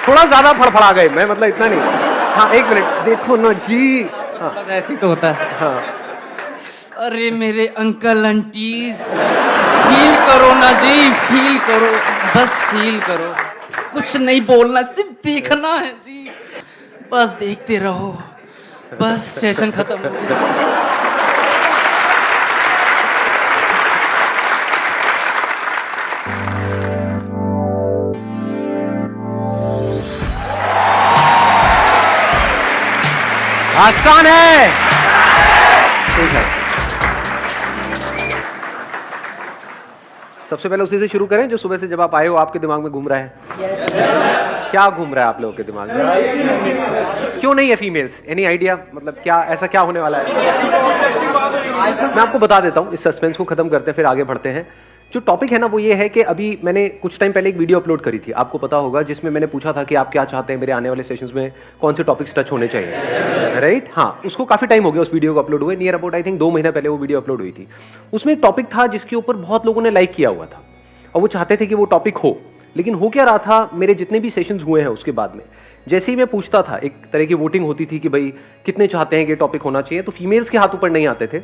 थोड़ा ज्यादा फड़फड़ा गए मैं, मतलब इतना नहीं। हाँ एक मिनट, देखो ना जी। हाँ बस ऐसे ही तो होता है। हाँ अरे मेरे अंकल आंटीज, फील करो ना जी, फील करो, बस फील करो। कुछ नहीं बोलना, सिर्फ देखना है जी, बस देखते रहो, बस सेशन खत्म हो गया। आसान है। ठीक है, सबसे पहले उसी से शुरू करें जो सुबह से जब आप आए हो आपके दिमाग में घूम रहा है। क्या घूम रहा है आप लोगों के दिमाग में? क्यों नहीं है फीमेल्स? Any idea? मतलब क्या ऐसा क्या होने वाला है? मैं आपको बता देता हूं, इस सस्पेंस को खत्म करते हैं फिर आगे बढ़ते हैं। जो टॉपिक है ना वो ये है कि अभी मैंने कुछ टाइम पहले एक वीडियो अपलोड करी थी, आपको पता होगा, जिसमें मैंने पूछा था कि आप क्या चाहते हैं मेरे आने वाले सेशंस में, कौन से टॉपिक्स टच होने चाहिए, राइट? हाँ, उसको काफी टाइम हो गया उस वीडियो को अपलोड हुए, नियर अबाउट आई थिंक 2 महीना पहले वो वीडियो अपलोड हुई थी। उसमें एक टॉपिक था जिसके ऊपर बहुत लोगों ने लाइक किया हुआ था और वो चाहते थे कि वो टॉपिक हो। लेकिन हो क्या रहा था, मेरे जितने भी सेशंस हुए हैं उसके बाद में जैसे ही मैं पूछता था, एक तरह की वोटिंग होती थी कि भाई कितने चाहते हैं कि टॉपिक होना चाहिए, तो फीमेल्स के हाथ ऊपर नहीं आते थे,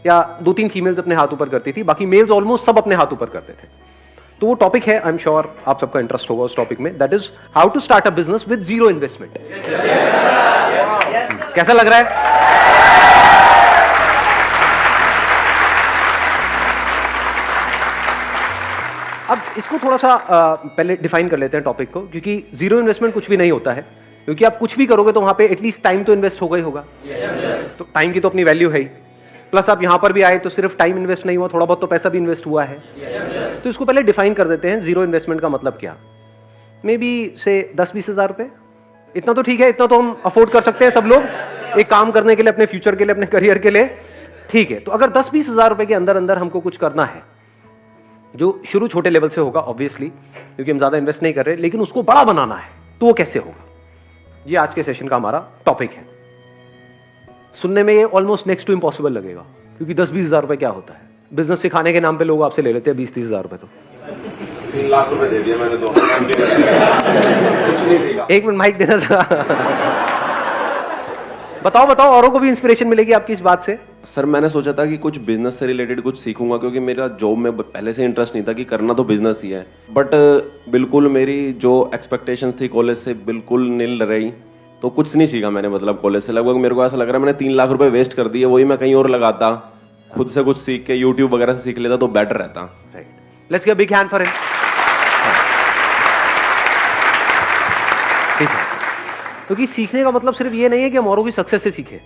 या 2-3 फीमेल्स अपने हाथ ऊपर करती थी, बाकी मेल्स ऑलमोस्ट सब अपने हाथ ऊपर करते थे। तो वो टॉपिक है, आई एम श्योर आप सबका इंटरेस्ट होगा उस टॉपिक में, that is how to start a business with zero investment. कैसा लग रहा है? अब इसको थोड़ा सा पहले डिफाइन कर लेते हैं टॉपिक को, क्योंकि जीरो इन्वेस्टमेंट कुछ भी नहीं होता है, क्योंकि आप कुछ भी करोगे तो वहां पे एटलीस्ट टाइम तो इन्वेस्ट होगा ही होगा। तो टाइम की तो अपनी वैल्यू है ही, प्लस आप यहां पर भी आए तो सिर्फ टाइम इन्वेस्ट नहीं हुआ, थोड़ा बहुत तो पैसा भी इन्वेस्ट हुआ है। तो इसको पहले डिफाइन कर देते हैं, जीरो इन्वेस्टमेंट का मतलब क्या। मे बी से 10-20 हजार रुपए, इतना तो ठीक है, इतना तो हम अफोर्ड कर सकते हैं सब लोग एक काम करने के लिए, अपने फ्यूचर के लिए, अपने करियर के लिए, ठीक है। तो अगर 10-20 हजार रुपए के अंदर अंदर हमको कुछ करना है, जो शुरू छोटे लेवल से होगा ऑब्वियसली, क्योंकि हम ज्यादा इन्वेस्ट नहीं कर रहे, लेकिन उसको बड़ा बनाना है, तो वो कैसे होगा, ये आज के सेशन का हमारा टॉपिक है। सुनने में ये ऑलमोस्ट नेक्स्ट टू इम्पॉसिबल लगेगा, क्योंकि 10-20 हजार रुपए क्या होता है, बिजनेस सिखाने के नाम पे लोग आपसे ले लेते हैं 20-30 हजार रुपए। तो 3 लाख रुपए दे दिया मैंने तो कुछ नहीं सीखा। एक मिनट माइक देना था। बताओ बताओ, औरों को भी इंस्पिरेशन मिलेगी आपकी इस बात से। सर मैंने सोचा था कि कुछ बिजनेस से रिलेटेड कुछ सीखूंगा, क्योंकि मेरा जॉब में पहले से इंटरेस्ट नहीं था, कि करना तो बिजनेस ही है, बट बिल्कुल मेरी जो एक्सपेक्टेशंस थी कॉलेज से बिल्कुल नील रही, तो कुछ नहीं सीखा मैंने। मतलब कॉलेज से लगभग मेरे को ऐसा लग रहा है मैंने 3 लाख रुपए वेस्ट कर दिए, वही मैं कहीं और लगाता, खुद से कुछ सीख के यूट्यूब वगैरह से सीख लेता तो बेटर रहता। Right, let's give a big hand for him. ठीक है, क्योंकि सीखने का मतलब सिर्फ ये नहीं है कि हम औरों की सक्सेस से सीखें,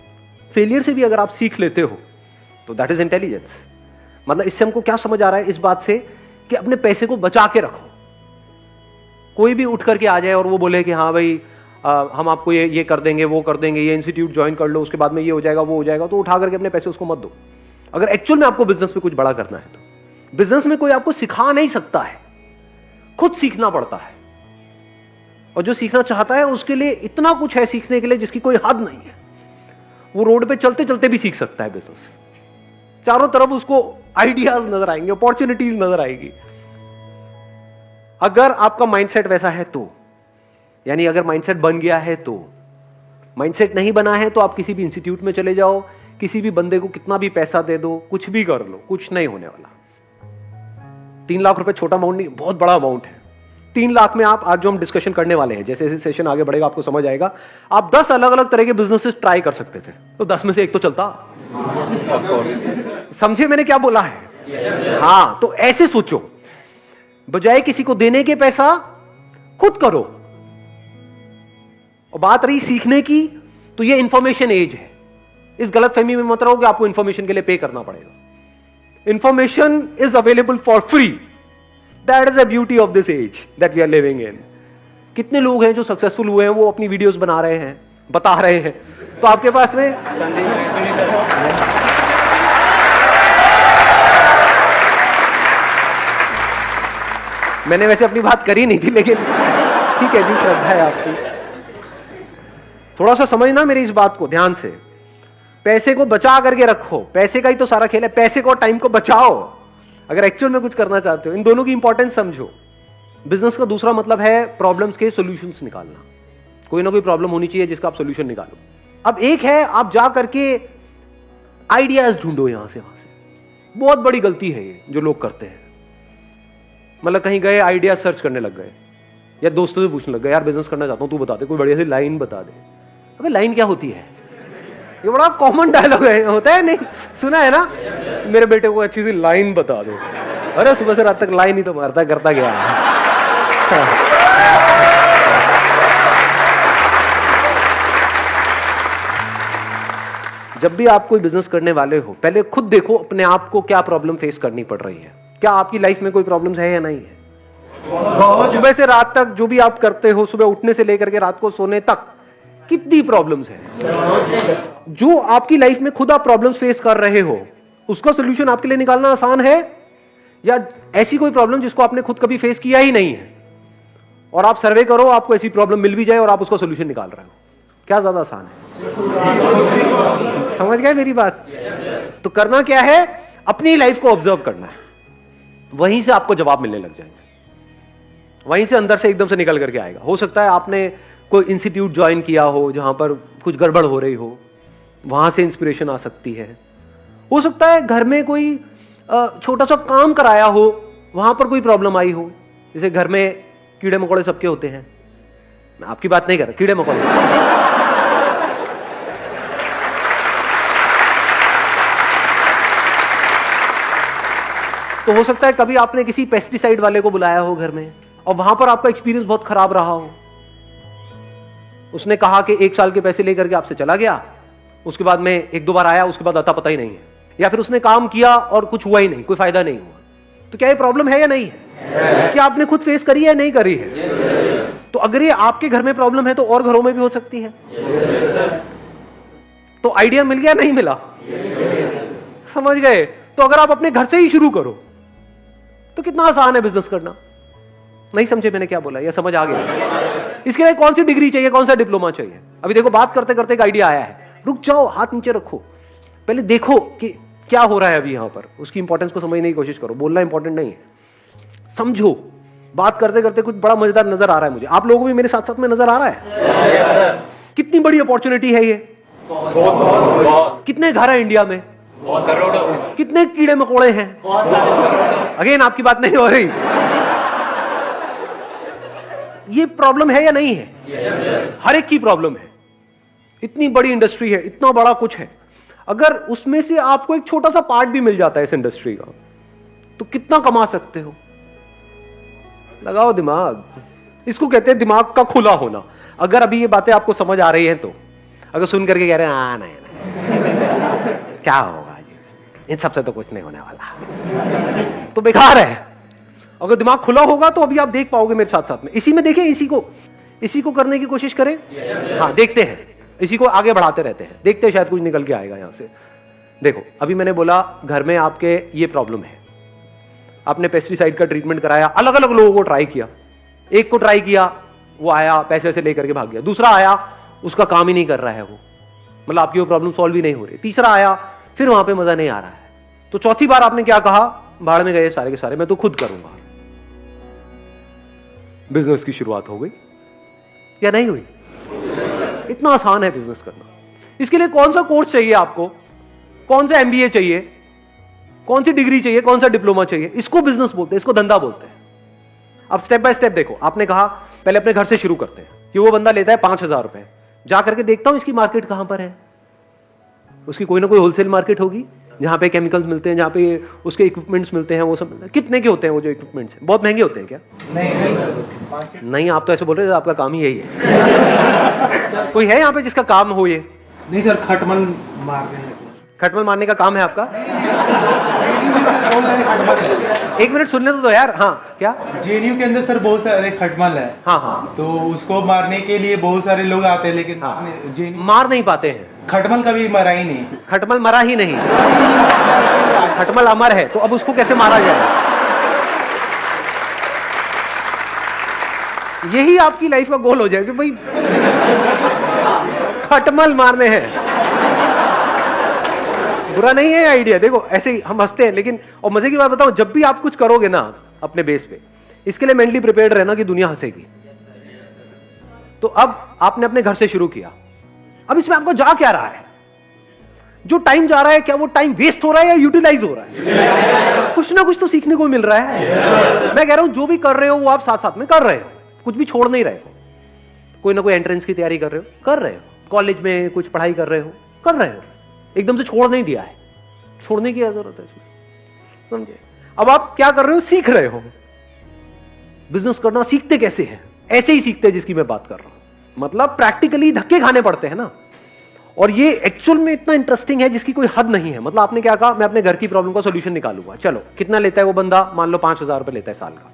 फेलियर से भी अगर आप सीख लेते हो तो दैट इज इंटेलिजेंस। मतलब इससे हमको क्या समझ आ रहा है, इस बात से कि अपने पैसे को बचा के रखो। कोई भी उठ करके आ जाए और वो बोले कि हाँ भाई हम आपको ये कर देंगे, वो कर देंगे, ये इंस्टीट्यूट ज्वाइन कर लो, उसके बाद में ये हो जाएगा, वो हो जाएगा, तो उठा करके अपने पैसे उसको मत दो। अगर एक्चुअल में आपको बिजनेस में कुछ बड़ा करना है तो बिजनेस में कोई आपको सिखा नहीं सकता है, खुद सीखना पड़ता है। और जो सीखना चाहता है उसके लिए इतना कुछ है सीखने के लिए जिसकी कोई हद नहीं है। वो रोड पे चलते चलते भी सीख सकता है बिजनेस, चारों तरफ उसको आइडियाज नजर आएंगे, अपॉर्चुनिटीज नजर आएगी। अगर आपका माइंडसेट वैसा है तो, यानी अगर माइंडसेट बन गया है तो। माइंडसेट नहीं बना है तो आप किसी भी इंस्टीट्यूट में चले जाओ, किसी भी बंदे को कितना भी पैसा दे दो, कुछ भी कर लो, कुछ नहीं होने वाला। 3 लाख रुपए छोटा अमाउंट नहीं, बहुत बड़ा अमाउंट है। 3 लाख में आप आज जो हम डिस्कशन करने वाले हैं, जैसे जैसे सेशन आगे बढ़ेगा आपको समझ आएगा, आप 10 अलग अलग तरह के बिजनेसेस ट्राई कर सकते थे, तो 10 में से एक तो चलता। समझे मैंने क्या बोला है? हाँ, तो ऐसे सोचो, बजाय किसी को देने के पैसा खुद करो। और बात रही सीखने की, तो ये इंफॉर्मेशन एज है। इस गलतफहमी में मत रहो कि आपको इंफॉर्मेशन के लिए पे करना पड़ेगा। Information is available for free. That is the beauty of this age that we are living in. कितने लोग हैं जो सक्सेसफुल हुए हैं, वो अपनी वीडियोस बना रहे हैं, बता रहे हैं, तो आपके पास में मैंने वैसे अपनी बात करी नहीं थी, लेकिन ठीक है जी, श्रद्धा है आपकी। थोड़ा सा समझना मेरी इस बात को ध्यान से। पैसे को बचा करके रखो, पैसे का ही तो सारा खेल है। पैसे को और टाइम को बचाओ अगर एक्चुअल में कुछ करना चाहते हो। इन दोनों की इंपॉर्टेंस समझो। बिजनेस का दूसरा मतलब है प्रॉब्लम्स के सॉल्यूशंस निकालना। कोई ना कोई प्रॉब्लम होनी चाहिए जिसका आप सॉल्यूशन निकालो। अब एक है आप जा करके आइडियाज ढूंढो यहां से वहां से। बहुत बड़ी गलती है ये जो लोग करते हैं। मतलब कहीं गए आइडिया सर्च करने लग गए या दोस्तों से पूछने लग गए, यार बिजनेस करना चाहता हूं, तू बता दे, कोई बढ़िया सी लाइन बता दे। अबे लाइन क्या होती है? ये बड़ा कॉमन डायलॉग है, होता है नहीं? सुना है ना? मेरे बेटे को अच्छी सी लाइन बता दो। अरे सुबह से रात तक लाइन ही तो मारता करता गया। जब भी आप कोई बिजनेस करने वाले हो, पहले खुद देखो अपने आप को क्या प्रॉब्लम फेस करनी पड़ रही है। क्या आपकी लाइफ में कोई प्रॉब्लम्स है या नहीं है? सुबह से रात तक जो भी आप करते हो, सुबह उठने से लेकर के रात को सोने तक, कितनी प्रॉब्लम्स है? जो आपकी लाइफ में खुद आप प्रॉब्लम्स फेस कर रहे हो, उसका सोल्यूशन आपके लिए निकालना आसान है, या ऐसी कोई प्रॉब्लम जिसको आपने खुद कभी फेस किया ही नहीं है और आप सर्वे करो, आपको ऐसी प्रॉब्लम मिल भी जाए और आप उसका सोल्यूशन निकाल रहे हो, क्या ज्यादा आसान है? समझ गए मेरी बात? तो करना क्या है, अपनी लाइफ को ऑब्जर्व करना है, वहीं से आपको जवाब मिलने लग जाएंगे, वहीं से अंदर से एकदम से निकल करके आएगा। हो सकता है आपने कोई इंस्टीट्यूट ज्वाइन किया हो जहां पर कुछ गड़बड़ हो रही हो, वहां से इंस्पिरेशन आ सकती है। हो सकता है घर में कोई छोटा सा काम कराया हो, वहां पर कोई प्रॉब्लम आई हो, जैसे घर में कीड़े मकोड़े सबके होते हैं, मैं आपकी बात नहीं कर रहा, कीड़े मकोड़े। तो हो सकता है कभी आपने किसी पेस्टिसाइड वाले को बुलाया हो घर में और वहां पर आपका एक्सपीरियंस बहुत खराब रहा हो। उसने कहा कि 1 साल के पैसे लेकर के आपसे चला गया, उसके बाद में 1-2 बार आया, उसके बाद आता पता ही नहीं है, या फिर उसने काम किया और कुछ हुआ ही नहीं, कोई फायदा नहीं हुआ। तो क्या ये प्रॉब्लम है या नहीं है? क्या आपने खुद फेस करी है या नहीं करी है? तो अगर ये आपके घर में प्रॉब्लम है तो और घरों में भी हो सकती है। तो आइडिया मिल गया नहीं मिला? समझ गए? तो अगर आप अपने घर से ही शुरू करो तो कितना आसान है बिजनेस करना। नहीं समझे मैंने क्या बोला, या समझ आ गया? इसके लिए कौन सी डिग्री चाहिए, कौन सा डिप्लोमा चाहिए? अभी देखो बात करते करते एक आइडिया आया है, रुक जाओ, हाथ नीचे रखो, पहले देखो कि क्या हो रहा है अभी यहां पर, उसकी इंपॉर्टेंस को समझने की कोशिश करो। बोलना इंपॉर्टेंट नहीं है, समझो। बात करते करते कुछ बड़ा मजेदार नजर आ रहा है मुझे, आप लोगों को भी मेरे साथ साथ में नजर आ रहा है? कितनी बड़ी अपॉर्चुनिटी है ये। कितने घर है इंडिया में? कितने कीड़े मकोड़े हैं? अगेन आपकी बात नहीं हो रही। ये प्रॉब्लम है या नहीं है? हर एक की प्रॉब्लम है। इतनी बड़ी इंडस्ट्री है, इतना बड़ा कुछ है, अगर उसमें से आपको एक छोटा सा पार्ट भी मिल जाता है इस इंडस्ट्री का, तो कितना कमा सकते हो? लगाओ दिमाग। इसको कहते हैं दिमाग का खुला होना। अगर अभी ये बातें आपको समझ आ रही हैं तो, अगर सुन करके कह रहे हैं नहीं क्या होगा जी, इन सबसे तो कुछ नहीं होने वाला, तो बेकार है। अगर दिमाग खुला होगा तो अभी आप देख पाओगे मेरे साथ साथ में। इसी में देखें, इसी को करने की कोशिश करें। हाँ देखते हैं, इसी को आगे बढ़ाते रहते हैं, देखते हैं शायद कुछ निकल के आएगा यहां से। देखो अभी मैंने बोला घर में आपके ये प्रॉब्लम है, आपने पेस्टिसाइड का ट्रीटमेंट कराया, अलग अलग लोगों को ट्राई किया, एक को ट्राई किया, वो आया पैसे वैसे लेकर के भाग गया, दूसरा आया उसका काम ही नहीं कर रहा है वो, मतलब आपकी वो प्रॉब्लम सॉल्व ही नहीं हो रही, तीसरा आया फिर वहां पे मजा नहीं आ रहा है, तो चौथी बार आपने क्या कहा, भाड़ में गए सारे के सारे, मैं तो खुद करूंगा। बिजनेस की शुरुआत हो गई या नहीं हुई? इतना आसान है बिजनेस करना। इसके लिए कौन सा कोर्स चाहिए आपको, कौन सा एमबीए चाहिए, कौन सी डिग्री चाहिए, कौन सा डिप्लोमा चाहिए? इसको बिजनेस बोलते हैं, इसको धंधा बोलते हैं। अब स्टेप बाय स्टेप देखो, आपने कहा पहले अपने घर से शुरू करते हैं कि वो बंदा लेता है 5,000 रुपए, जा करके देखता हूं इसकी मार्केट कहां पर है। उसकी कोई ना कोई होलसेल मार्केट होगी जहां पे केमिकल्स मिलते हैं, जहां पे उसके इक्विपमेंट्स मिलते हैं, वो सब मिलते हैं। कितने के होते हैं वो जो इक्विपमेंट्स हैं? बहुत महंगे होते हैं क्या? नहीं, आप तो ऐसे बोल रहे हैं, आपका काम ही यही है। कोई है यहाँ पे जिसका काम हो ये? नहीं सर, खटमल मारने खटमल मारने का काम है आपका? एक मिनट सुनने तो दो यार। हाँ क्या? जेएनयू के अंदर सर बहुत सारे खटमल है। हाँ हाँ, तो उसको मारने के लिए बहुत सारे लोग आते हैं, लेकिन हाँ, जेएनयू मार नहीं पाते हैं। खटमल कभी मरा ही नहीं। खटमल मरा ही नहीं, खटमल अमर है, तो अब उसको कैसे मारा जाए? यही आपकी लाइफ का गोल हो जाए कि भाई खटमल मारने हैं। बुरा नहीं है आइडिया, देखो ऐसे ही हम हंसते हैं, लेकिन और मजे की बात बताओ, जब भी आप कुछ करोगे ना अपने बेस पे, इसके लिए मेंटली प्रिपेयर्ड रहना कि दुनिया हंसेगी। तो अब आपने अपने घर से शुरू किया, अब इसमें आपको जा क्या रहा है? जो टाइम जा रहा है, क्या वो टाइम वेस्ट हो रहा है या यूटिलाइज हो रहा है? कुछ ना कुछ तो सीखने को मिल रहा है। मैं कह रहा हूं जो भी कर रहे हो वो आप साथ साथ में कर रहे हो, कुछ भी छोड़ नहीं रहे हो। कोई ना कोई एंट्रेंस की तैयारी कर रहे हो, कर रहे हो। कॉलेज में कुछ पढ़ाई कर रहे हो, कर रहे हो। एकदम से छोड़ नहीं दिया है, छोड़ने की जरूरत है इसमें, समझे? अब आप क्या कर रहे हो? सीख रहे हो। बिजनेस करना सीखते कैसे हैं? ऐसे ही सीखते हैं जिसकी मैं बात कर रहा हूं, मतलब प्रैक्टिकली धक्के खाने पड़ते हैं ना। और ये एक्चुअल में इतना इंटरेस्टिंग है जिसकी कोई हद नहीं है। मतलब आपने क्या कहा, मैं अपने घर की प्रॉब्लम का सॉल्यूशन निकालूंगा। चलो, कितना लेता है वो बंदा? मान लो 5,000 रुपए लेता है साल का।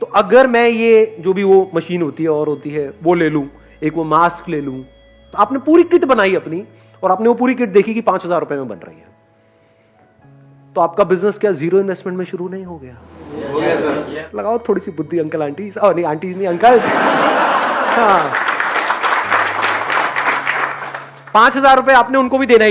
तो अगर मैं ये जो भी वो मशीन होती है और होती है वो ले लूं, एक वो मास्क ले लूं, तो आपने पूरी किट बनाई अपनी और आपने वो पूरी किट देखी कि 5,000 रुपए में बन रही है, तो आपका बिजनेस क्या जीरो इन्वेस्टमेंट में शुरू नहीं हो गया? लगाओ थोड़ी सी बुद्धि अंकल आंटी, नहीं आंटी नहीं अंकल। हाँ, 5,000 रुपए आपने उनको भी देना है।